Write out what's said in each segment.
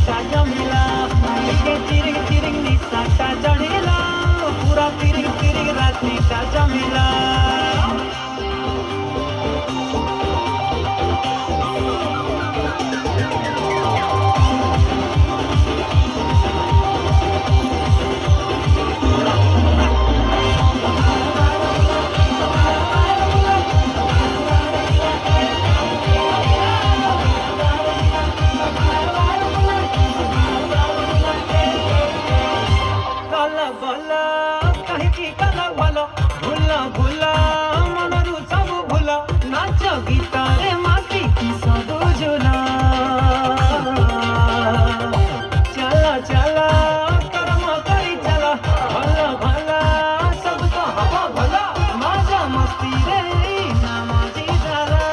ଟା ଜମିଲା ଟିକେ ଚିରିଂ ଚିରିଂ ନିଶାଟା ଚଢିଲା ପୁରା ତିରିଂ ତିରିଂ ରାତିଟା ଜମିଲା। कहीं कला वाला भूला भूला मनरू सब भूला नाच गीतारे माटी की सब झूला चला चला कर्म करी चला भला भला सब तो हवा भला मजा मस्ती रे ना मजी जरा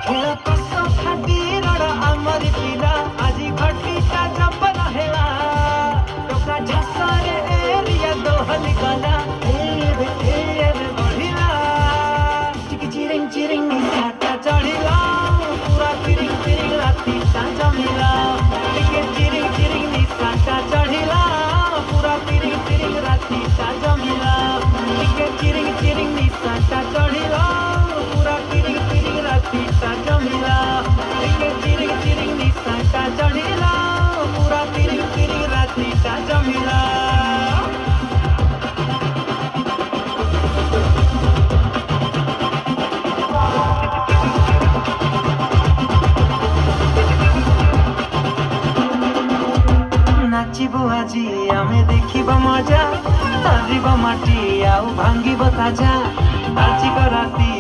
खेल कस खाती रड़ा आमरी पिला आजी घटी का जबला हेला टोका झसारे एरिया दोहल गला एर बढ़िला चिक चिरिंग चिरिंग निशाटा चढ़िला पूरा तिरिंग तिरिंग रातीटा जमिला चिक चिरिंग चिरिंग निशाटा चढ़िला पूरा तिरिंग तिरिंग रातीटा जमिला चिक चिरिंग चिरिंग निशाटा चढ़िला पूरा तिरिंग तिरिंग रातीटा जमिला चिक चिरिंग चिरिंग निशाटा चढ़िला पूरा तिरिंग तिरिंग रातीटा जमिला। नाचिबो आजी आमे देखिबो मजा तारिबो माटी आउ भांगिबो ताजा आजिक राती